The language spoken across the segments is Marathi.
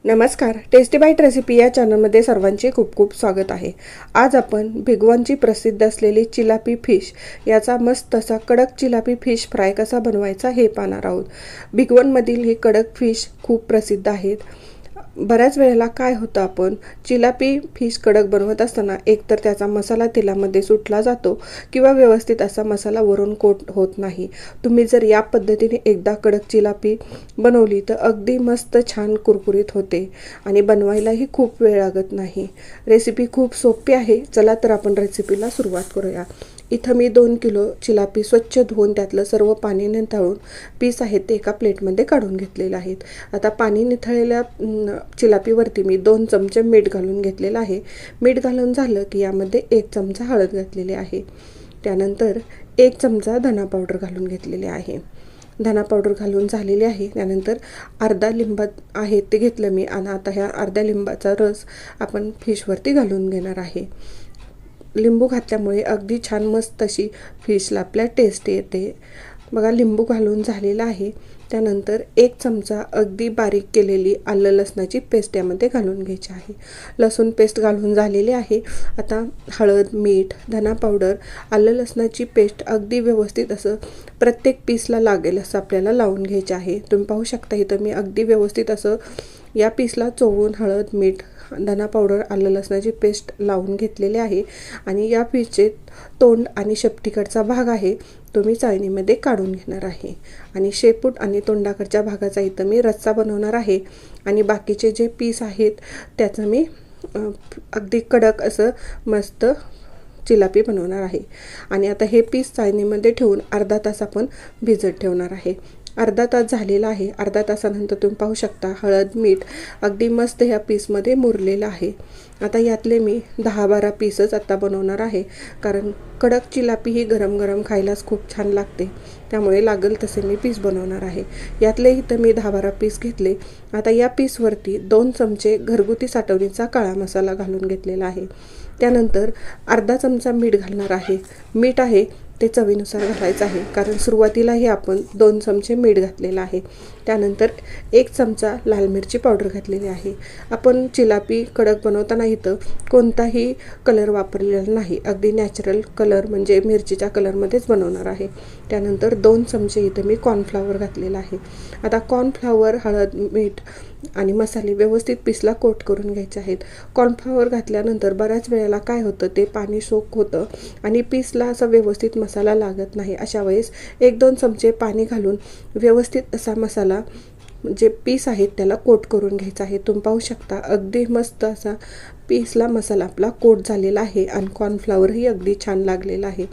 नमस्कार, टेस्टी बाईट रेसिपी या चॅनलमध्ये सर्वांचे खूप खूप स्वागत आहे। आज आपण भिगवणची प्रसिद्ध असलेली चिलापी फिश याचा मस्त असा कडक चिलापी फिश फ्राय कसा बनवायचा हे पाहणार आहोत। भिगवणमधील ही कडक फिश खूप प्रसिद्ध आहेत। बऱ्याच वेळेला काय होतं, आपण चिलापी फिश कडक बनवत असताना एकतर त्याचा मसाला तेलामध्ये सुटला जातो किंवा व्यवस्थित असा मसाला वरून कोट होत नाही। तुम्ही जर या पद्धतीने एकदा कडक चिलापी बनवली तर अगदी मस्त छान कुरकुरीत होते आणि बनवायलाही खूप वेळ लागत नाही। रेसिपी खूप सोपी आहे। चला तर आपण रेसिपीला सुरुवात करूया। इथं मी 2 किलो चिलापी स्वच्छ धुवून त्यातलं सर्व पाणी निथळून पीस आहेत ते एका प्लेटमध्ये काढून घेतलेले आहेत। आता पाणी निथळलेल्या चिलापीवरती मी 2 चमचे मीठ घालून घेतलेलं आहे। मीठ घालून झालं की यामध्ये 1 चमचा हळद घातलेली आहे। त्यानंतर 1 चमचा धना पावडर घालून घेतलेले आहे। धना पावडर घालून झालेली आहे। त्यानंतर अर्धा लिंबा आहे ते घेतलं मी आणि आता ह्या अर्ध्या लिंबाचा रस आपण फिशवरती घालून घेणार आहे। लिंबू घातल्यामुळे अगदी छान मस्त अशी फिशला आपल्या टेस्ट येते। बघा, लिंबू घालून झालेला आहे। त्यानंतर 1 चमचा अगदी बारीक केलेली आलं लसणाची पेस्ट यामध्ये घालून घ्यायची आहे। लसूण पेस्ट घालून झालेली आहे। आता हळद, मीठ, धना पावडर, आलं लसणाची पेस्ट अगदी व्यवस्थित असं प्रत्येक पीसला लागेल असं आपल्याला लावून घ्यायचे आहे। तुम्ही पाहू शकता इथं मी अगदी व्यवस्थित असं या पीसला चोळून हळद, मीठ, धना पावडर, आलं लसणाची पेस्ट लावून घेतलेले आहे। आणि या फिशचे तोंड आणि शेपटीकडचा भाग आहे तो मी चाळणीमध्ये काढून घेणार आहे आणि शेपूट आणि तोंडाकडच्या भागाचा इथं मी रस्सा बनवणार आहे। आणि बाकीचे जे पीस आहेत त्याचं मी अगदी कडक असं मस्त चिलापी बनवणार आहे। आणि आता हे पीस चाळणीमध्ये ठेवून अर्धा तास आपण भिजत ठेवणार आहे। अर्धा तास झालेला आहे। अर्धा तासानंतर तुम्ही पाहू शकता हळद, मीठ अगदी मस्त ह्या पीसमध्ये मुरलेलं आहे। आता यातले मी 10-12 पीसच आता बनवणार आहे, कारण कडक चिलापी ही गरम गरम खायलाच खूप छान लागते, त्यामुळे लागेल तसे मी पीस बनवणार आहे। यातले इथं मी 10-12 पीस घेतले। आता या पीसवरती 2 चमचे घरगुती साठवणीचा काळा मसाला घालून घेतलेला आहे। त्यानंतर अर्धा चमचा मीठ घालणार आहे। मीठ आहे ते चवीनुसार घालायचं आहे, कारण सुरुवातीलाही आपण 2 चमचे मीठ घातलेलं आहे। त्यानंतर 1 चमचा लाल मिरची पावडर घातलेली आहे। आपण चिलापी कडक बनवताना इथं कोणताही कलर वापरलेला नाही, अगदी नॅचरल कलर म्हणजे मिरचीच्या कलरमध्येच बनवणार आहे। त्यानंतर 2 चमचे इथं मी कॉर्नफ्लॉवर घातलेला आहे। आता कॉर्नफ्लॉवर, हळद, मीठ आणि मसाले व्यवस्थित पीसला कोट करून घ्यायचे आहेत। कॉर्नफ्लॉवर घातल्यानंतर बऱ्याच वेळेला काय होतं, ते पाणी सोक होतं आणि पीसला असं व्यवस्थित मसाला लागत नाही। अशा वेळेस 1-2 चमचे पाणी घालून व्यवस्थित असा मसाला जे पीस आहेत त्याला कोट करून घ्यायचा आहे। तुम्ही पाहू शकता अगदी मस्त असा पीसला मसाला आपला कोट झालेला आहे आणि कॉर्नफ्लॉवरही अगदी छान लागलेला आहे।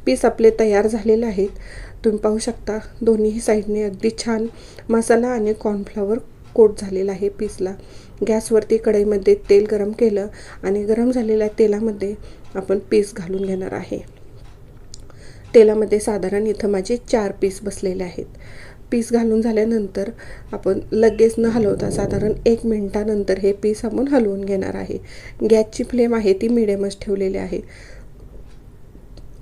पीस आपले तयार झालेले आहेत। तुम्ही पाहू शकता दोन्ही साईडने अगदी छान मसाला आणि कॉर्नफ्लॉवर कोट झालेला आहे पीसला। गॅसवरती कढईमध्ये तेल गरम केलं आणि गरम झालेल्या तेलामध्ये आपण पीस घालून घेणार आहे। तेलामध्ये साधारण इथं माझे 4 पीस बसलेले आहेत। पीस घालून झाल्यानंतर आपण लगेच न हलवता साधारण 1 मिनिटानंतर हे पीस आपण हलवून घेणार आहे। गॅसची फ्लेम आहे ती मिडियमच ठेवलेली आहे।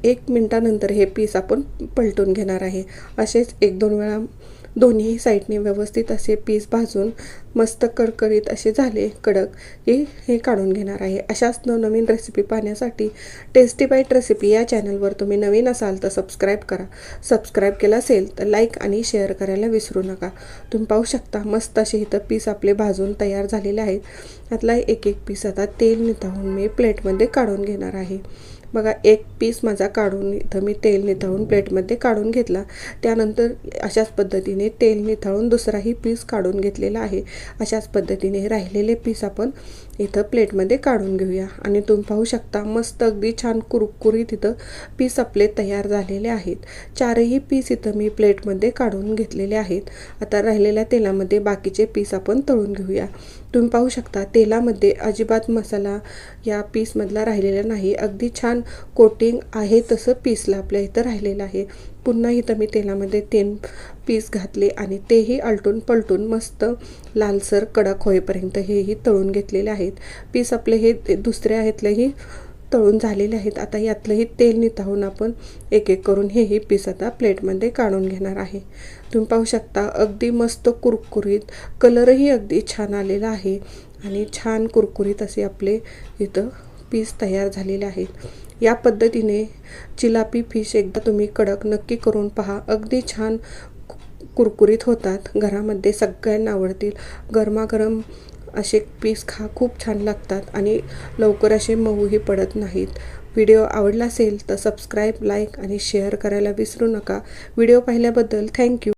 1 मिनिटानंतर हे पीस आपण पलटून घेणार आहे। असेच 1-2 वेळा दोन्ही साईडने व्यवस्थित असे पीस भाजून मस्त कडकडीत असे झाले कडक की हे काढून घेणार आहे। अशाच नवनवीन रेसिपी पाहण्यासाठी टेस्टी बाईट रेसिपी या चॅनलवर तुम्ही नवीन असाल तर सबस्क्राईब करा। सबस्क्राईब केलं असेल तर लाईक आणि शेअर करायला विसरू नका। तुम्ही पाहू शकता मस्त असे इथं पीस आपले भाजून तयार झालेले आहेत। त्यातला एक पीस आता तेल निथळून मी प्लेटमध्ये काढून घेणार आहे। बघा, 1 पीस माझा काढून इथं मी तेल निथळून प्लेटमध्ये काढून घेतला। त्यानंतर अशाच पद्धतीने तेल निथळून दुसराही पीस काढून घेतलेला आहे। अशाच पद्धतीने राहिलेले पीस आपण इथं प्लेटमध्ये काढून घेऊया। आणि तुम्ही पाहू शकता मस्त अगदी छान कुरकुरीत इथं पीस आपले तयार झालेले आहेत। 4ही पीस इथं मी प्लेटमध्ये काढून घेतलेले आहेत। आता राहिलेल्या तेलामध्ये बाकीचे पीस आपण तळून घेऊया। तुम्ही पाहू शकता तेलामध्ये अजिबात मसाला या पीसमधला राहिलेला नाही, अगदी छान कोटिंग आहे तसं पीसला आपल्या इथं राहिलेलं आहे। पुन्हा इथं मी तेलामध्ये 3 पीस घातले आणि तेही आलटून पलटून मस्त लालसर कडक होईपर्यंत हेही तळून घेतलेले आहेत। पीस आपले हे दुसरे आहेतलेही तळून झालेले आहेत. आता यातलंही तेल निथळून आपण एक एक करून हेही पीस आता प्लेटमध्ये काढून घेणार आहे. तुम्ही पाहू शकता अगदी मस्त कुरकुरीत, कलरही अगदी छान आलेला आहे आणि छान कुरकुरीत असे आपले इथं पीस तयार झालेले आहेत. या पद्धतीने चिलापी फिश एकदा तुम्ही कडक नक्की करून पहा. अगदी छान कुरकुरीत होतात. घरामध्ये सगळ्यांना आवडतील. गरमागरम असे पीस खूप छान लागतात आणि लवकर असे मऊही पडत नाहीत. व्हिडिओ आवडला असेल तर सबस्क्राईब, लाईक आणि शेअर करायला विसरू नका. व्हिडिओ पाहिल्याबद्दल थँक्यू.